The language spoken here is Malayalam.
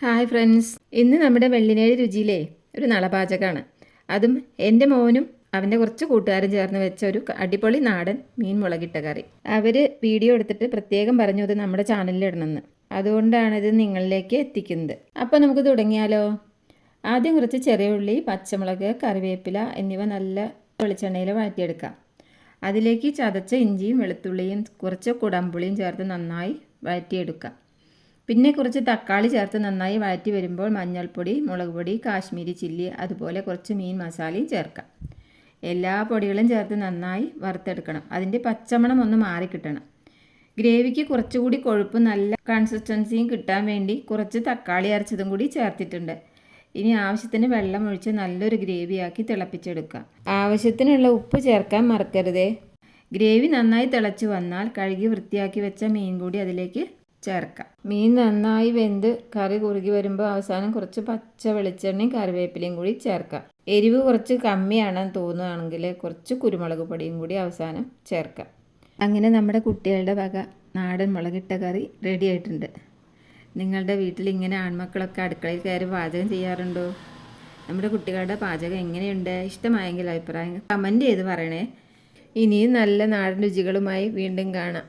ഹായ് ഫ്രണ്ട്സ്, ഇന്ന് നമ്മുടെ വെള്ളിനേഴി രുചിയിലെ ഒരു നളപാചകമാണ്. അതും എൻ്റെ മോനും അവൻ്റെ കുറച്ച് കൂട്ടുകാരും ചേർന്ന് വെച്ച ഒരു അടിപൊളി നാടൻ മീൻ മുളകിട്ട കറി. അവർ വീഡിയോ എടുത്തിട്ട് പ്രത്യേകം പറഞ്ഞു ഇത് നമ്മുടെ ചാനലിൽ ഇടണമെന്ന്. അതുകൊണ്ടാണ് ഇത് നിങ്ങളിലേക്ക് എത്തിക്കുന്നത്. അപ്പോൾ നമുക്ക് തുടങ്ങിയാലോ. ആദ്യം കുറച്ച് ചെറിയ ഉള്ളി, പച്ചമുളക്, കറിവേപ്പില എന്നിവ നല്ല വെളിച്ചെണ്ണയിൽ വഴറ്റിയെടുക്കാം. അതിലേക്ക് ചതച്ച ഇഞ്ചിയും വെളുത്തുള്ളിയും കുറച്ച് കുടംപുളിയും ചേർത്ത് നന്നായി വഴറ്റിയെടുക്കാം. പിന്നെ കുറച്ച് തക്കാളി ചേർത്ത് നന്നായി വഴറ്റി വരുമ്പോൾ മഞ്ഞൾപ്പൊടി, മുളക് പൊടി, കാശ്മീരി ചില്ലി, അതുപോലെ കുറച്ച് മീൻ മസാലയും ചേർക്കാം. എല്ലാ പൊടികളും ചേർത്ത് നന്നായി വറുത്തെടുക്കണം. അതിൻ്റെ പച്ചമണം ഒന്ന് മാറിക്കിട്ടണം. ഗ്രേവിക്ക് കുറച്ചുകൂടി കൊഴുപ്പ് നല്ല കൺസിസ്റ്റൻസിയും കിട്ടാൻ വേണ്ടി കുറച്ച് തക്കാളി അരച്ചതും കൂടി ചേർത്തിട്ടുണ്ട്. ഇനി ആവശ്യത്തിന് വെള്ളം ഒഴിച്ച് നല്ലൊരു ഗ്രേവിയാക്കി തിളപ്പിച്ചെടുക്കാം. ആവശ്യത്തിനുള്ള ഉപ്പ് ചേർക്കാൻ മറക്കരുതേ. ഗ്രേവി നന്നായി തിളച്ച് വന്നാൽ കഴുകി വൃത്തിയാക്കി വെച്ച മീൻ കൂടി അതിലേക്ക് ചേർക്കാം. മീൻ നന്നായി വെന്ത് കറി കുറുകി വരുമ്പോൾ അവസാനം കുറച്ച് പച്ച വെളിച്ചെണ്ണയും കറിവേപ്പിലയും കൂടി ചേർക്കാം. എരിവ് കുറച്ച് കമ്മിയാണെന്ന് തോന്നുകയാണെങ്കിൽ കുറച്ച് കുരുമുളക് പൊടിയും കൂടി അവസാനം ചേർക്കാം. അങ്ങനെ നമ്മുടെ കുട്ടികളുടെ വക നാടൻ മുളകിട്ട കറി റെഡി ആയിട്ടുണ്ട്. നിങ്ങളുടെ വീട്ടിൽ ഇങ്ങനെ ആൺമക്കളൊക്കെ അടുക്കളയിൽ കയറി പാചകം ചെയ്യാറുണ്ടോ? നമ്മുടെ കുട്ടികളുടെ പാചകം എങ്ങനെയുണ്ട്? ഇഷ്ടമായെങ്കിൽ അഭിപ്രായങ്ങൾ കമൻറ്റ് ചെയ്ത് പറയണേ. ഇനിയും നല്ല നാടൻ രുചികളുമായി വീണ്ടും കാണാം.